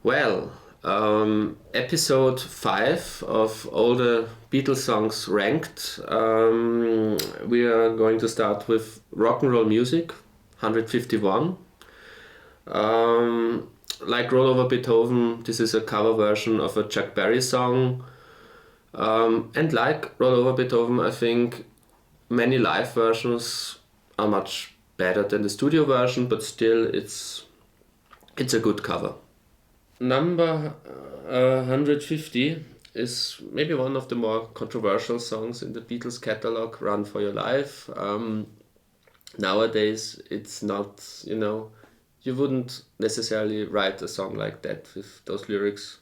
Well, episode 5 of all the Beatles songs ranked. We are going to start with rock and roll music, 151. Like Roll Over Beethoven, this is a cover version of a Chuck Berry song. And like Roll Over Beethoven, I think many live versions are much better than the studio version, but still it's a good cover. Number 150 is maybe one of the more controversial songs in the Beatles catalog, Run for Your Life. Nowadays it's not, you wouldn't necessarily write a song like that with those lyrics.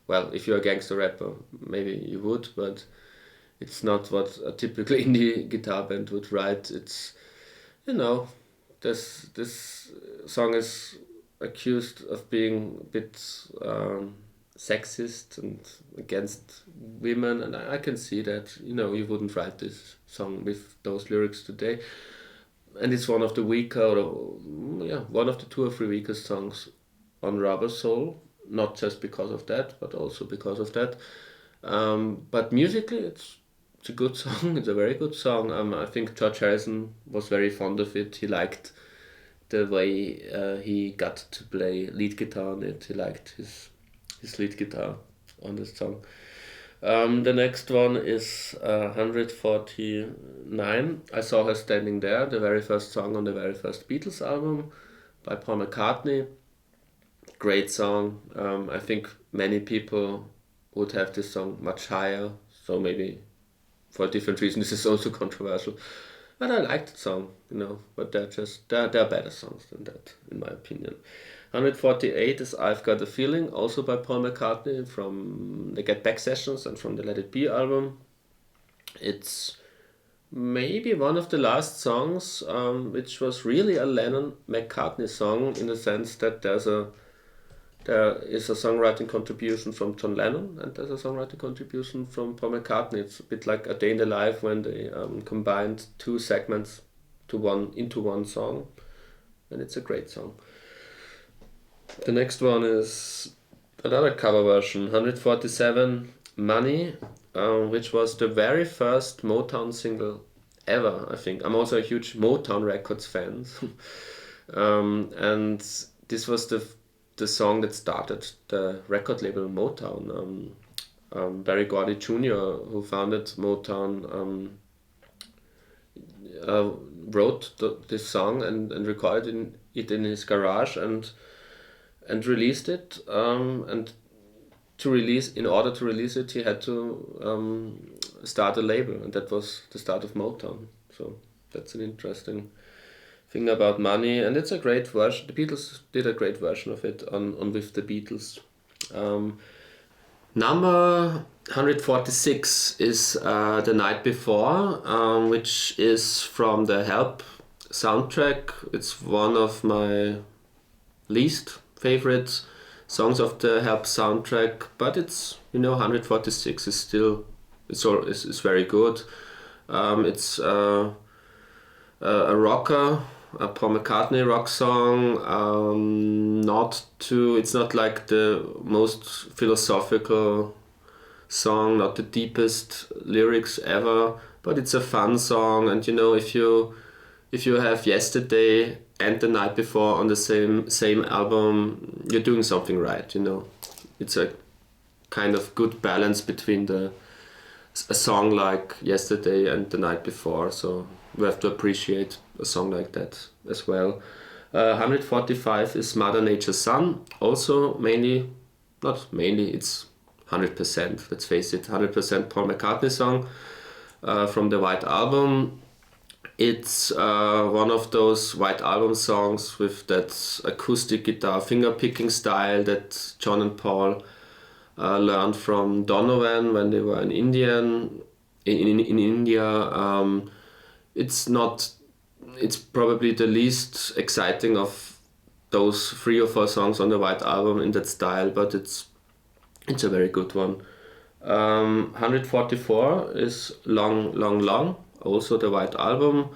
Well, if you're a gangster rapper, maybe you would, but it's not what a typical indie guitar band would write. It's, this song is accused of being a bit sexist and against women, and I can see that. You wouldn't write this song with those lyrics today, and it's one of the weaker, one of the 2 or 3 weakest songs on Rubber Soul. Not just because of that, but also because of that. But musically, it's a good song. It's a very good song. I think George Harrison was very fond of it. He liked the way he got to play lead guitar on it. He liked his lead guitar on this song. The next one is 149. I Saw Her Standing There, the very first song on the very first Beatles album by Paul McCartney. Great song. I think many people would have this song much higher, so maybe for a different reason this is also controversial. But I like the song, but there are better songs than that, in my opinion. 148 is I've Got a Feeling, also by Paul McCartney from the Get Back sessions and from the Let It Be album. It's maybe one of the last songs which was really a Lennon-McCartney song, in the sense that there is a songwriting contribution from John Lennon and there's a songwriting contribution from Paul McCartney. It's a bit like A Day in the Life when they combined 2 segments into one song, and it's a great song. The next one is another cover version, 147, Money, which was the very first Motown single ever, I think. I'm also a huge Motown Records fan. And this was the song that started the record label Motown. Berry Gordy Jr., who founded Motown, wrote this song and recorded it in his garage and released it. And in order to release it, he had to start a label, and that was the start of Motown. So that's an interesting thing about Money, and it's a great version. The Beatles did a great version of it on With the Beatles. Number 146 is The Night Before, which is from the Help soundtrack. It's one of my least favorite songs of the Help soundtrack, but it's 146 is still it's very good. It's a rocker, a Paul McCartney rock song. It's not like the most philosophical song, not the deepest lyrics ever, but it's a fun song. And if you have Yesterday and The Night Before on the same album, you're doing something right. It's a kind of good balance between a song like Yesterday and The Night Before, so we have to appreciate a song like that as well. 145 is Mother Nature's Son, also it's 100%, let's face it, 100% Paul McCartney song from the White Album. It's one of those White Album songs with that acoustic guitar finger-picking style that John and Paul learned from Donovan when they were in India. It's probably the least exciting of those 3 or 4 songs on the White Album in that style, but it's a very good one. 144 is Long, Long, Long, also the White Album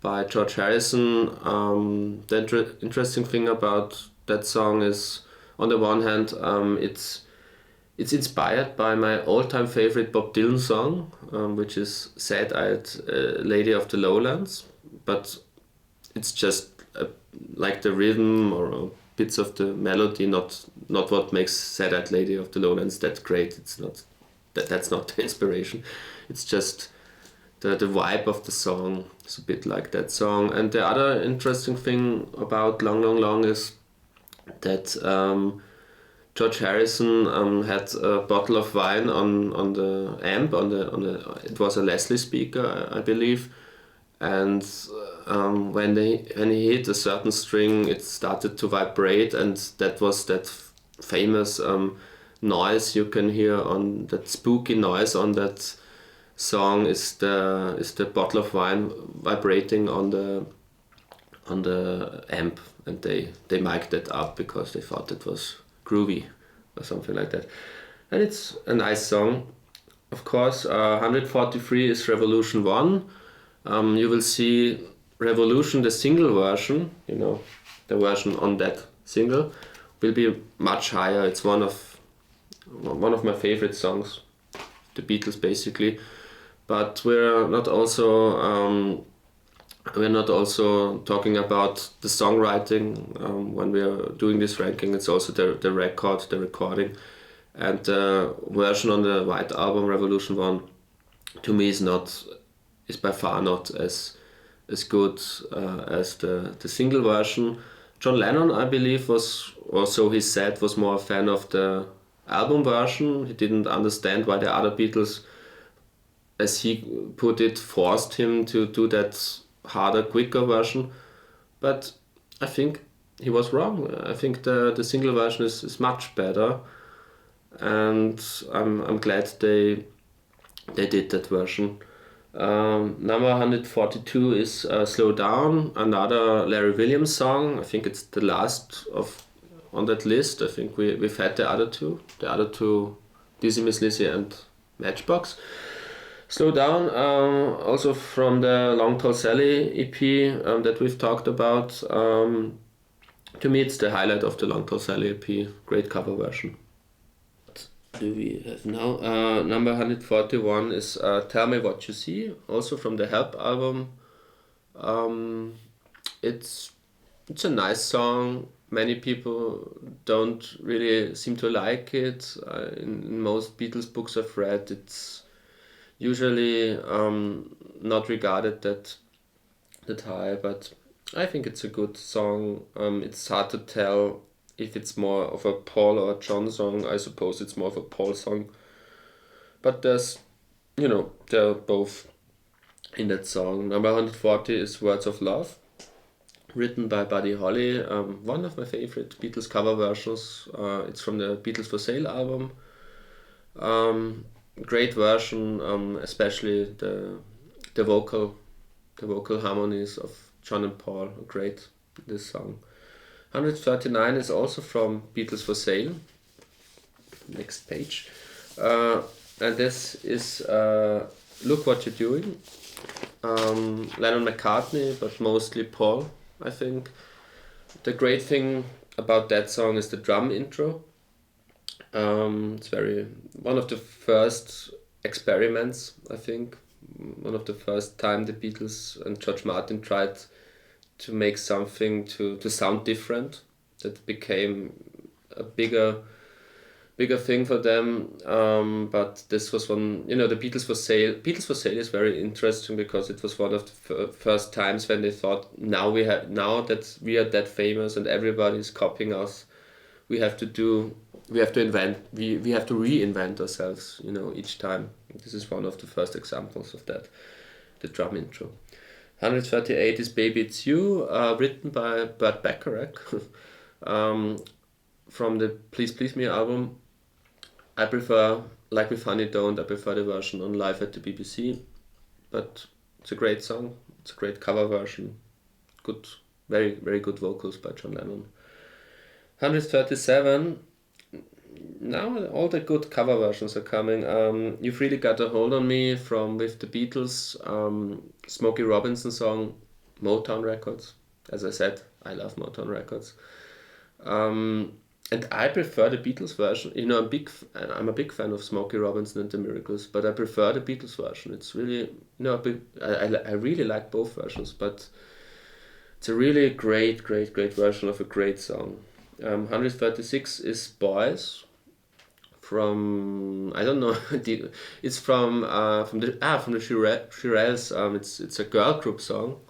by George Harrison. The interesting thing about that song is on the one hand, it's inspired by my all-time favorite Bob Dylan song, which is Sad-Eyed Lady of the Lowlands, but it's just like the rhythm or bits of the melody, not what makes Sad-Eyed Lady of the Lowlands that great. It's not that's not the inspiration. It's just the vibe of the song is a bit like that song. And the other interesting thing about Long Long Long is that George Harrison had a bottle of wine on the amp on the it was a Leslie speaker, I believe, and when he hit a certain string, it started to vibrate, and that was that famous noise you can hear on that spooky noise on that song is the bottle of wine vibrating on the amp, and they mic'd that up because they thought it was groovy or something like that. And it's a nice song. Of course, 143 is Revolution 1. You will see Revolution, the single version, the version on that single, will be much higher. It's one of my favorite songs, the Beatles basically. But we're not also talking about the songwriting when we are doing this ranking. It's also the recording, and the version on the White Album, Revolution 1, to me is by far not as good as the single version. John Lennon, I believe, was more a fan of the album version. He didn't understand why the other Beatles, as he put it, forced him to do that harder, quicker version. But I think he was wrong. I think the single version is much better, and I'm glad they did that version. Number 142 is Slow Down, another Larry Williams song. I think it's the last on that list. I think we've had the other two, Dizzy Miss Lizzy and Matchbox. Slow Down, also from the Long Tall Sally EP that we've talked about. To me, it's the highlight of the Long Tall Sally EP. Great cover version. What do we have now? Number 141 is Tell Me What You See, also from the Help album. It's a nice song. Many people don't really seem to like it. In most Beatles books I've read, it's usually not regarded that high, but I think it's a good song. It's hard to tell if it's more of a Paul or a John song. I suppose it's more of a Paul song, but they're both in that song. Number 140 is Words of Love, written by Buddy Holly, one of my favorite Beatles cover versions. It's from the Beatles for Sale album. Great version, especially the vocal harmonies of John and Paul are great in this song. 139 is also from Beatles for Sale. Next page. And this is Look What You're Doing. Lennon-McCartney, but mostly Paul, I think. The great thing about that song is the drum intro. It's one of the first experiments, I think. One of the first time the Beatles and George Martin tried to make something to sound different. That became a bigger thing for them. But this was one, the Beatles for Sale is very interesting because it was one of the first times when they thought, now that we are that famous and everybody is copying us, we have to reinvent ourselves, each time. This is one of the first examples of that, the drum intro. 138 is Baby It's You, written by Burt Bacharach, from the Please Please Me album. I prefer, like with Honey Don't, I prefer the version on Live at the BBC, but it's a great song, it's a great cover version, good, very, very good vocals by John Lennon. 137, now all the good cover versions are coming. You've Really Got a Hold on Me with the Beatles, Smokey Robinson song, Motown Records. As I said, I love Motown Records. And I prefer the Beatles version. You know, I'm a big fan of Smokey Robinson and the Miracles, but I prefer the Beatles version. It's really, I really like both versions, but it's a really great version of a great song. 136 is Boys from, I don't know, it's from the Shirelles. It's a girl group song,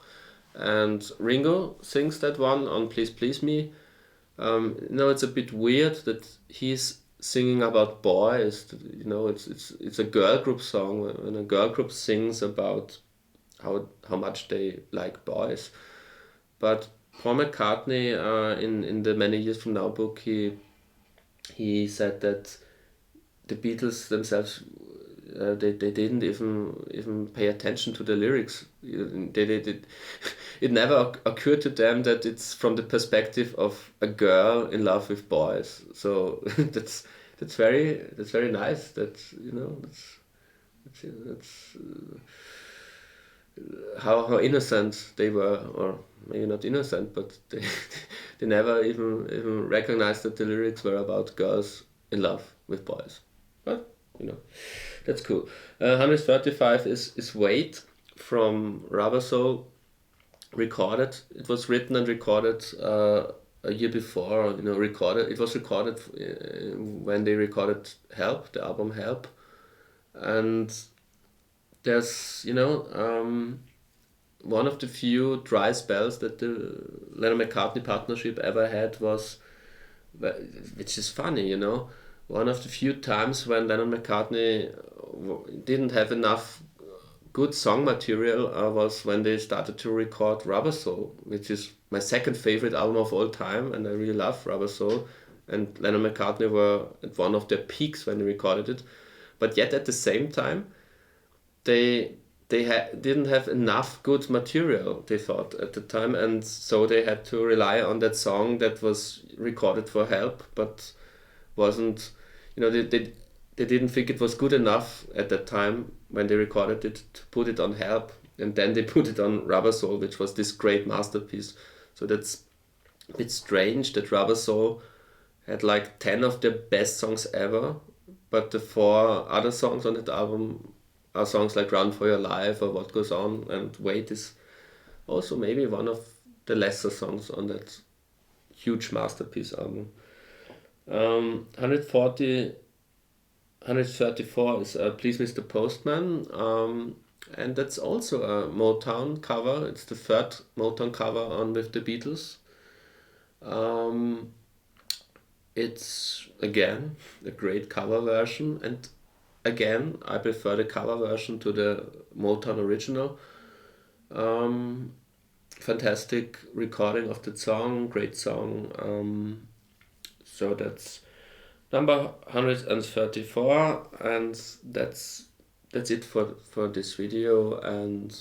and Ringo sings that one on Please Please Me. It's a bit weird that he's singing about boys. You know, it's a girl group song. When a girl group sings about how much they like boys. But Paul McCartney, in the Many Years From Now book, he said that the Beatles themselves, they didn't even pay attention to the lyrics. It never occurred to them that it's from the perspective of a girl in love with boys. So that's very nice. That's how innocent they were, or maybe not innocent, but they never even recognized that the lyrics were about girls in love with boys. But that's cool. 135 is Wait from Rubber Soul, recorded. It was written and recorded a year before. Recorded. It was recorded when they recorded Help, the album Help, and there's one of the few dry spells that the Lennon-McCartney partnership ever had was, which is funny, one of the few times when Lennon-McCartney didn't have enough good song material was when they started to record Rubber Soul, which is my second favorite album of all time, and I really love Rubber Soul. And Lennon-McCartney were at one of their peaks when they recorded it, but yet at the same time, they didn't have enough good material, they thought at the time, and so they had to rely on that song that was recorded for Help, but wasn't, they didn't think it was good enough at that time when they recorded it to put it on Help, and then they put it on Rubber Soul, which was this great masterpiece. So that's a bit strange that Rubber Soul had like 10 of the best songs ever, but the 4 other songs on that album are songs like Run For Your Life or What Goes On, and Wait is also maybe one of the lesser songs on that huge masterpiece album. 134 is Please Mr. Postman, and that's also a Motown cover. It's the 3rd Motown cover on with the Beatles. It's again a great cover version, and again I prefer the cover version to the Motown original. Fantastic recording of the song, great song. So that's number 134, and that's it for this video, and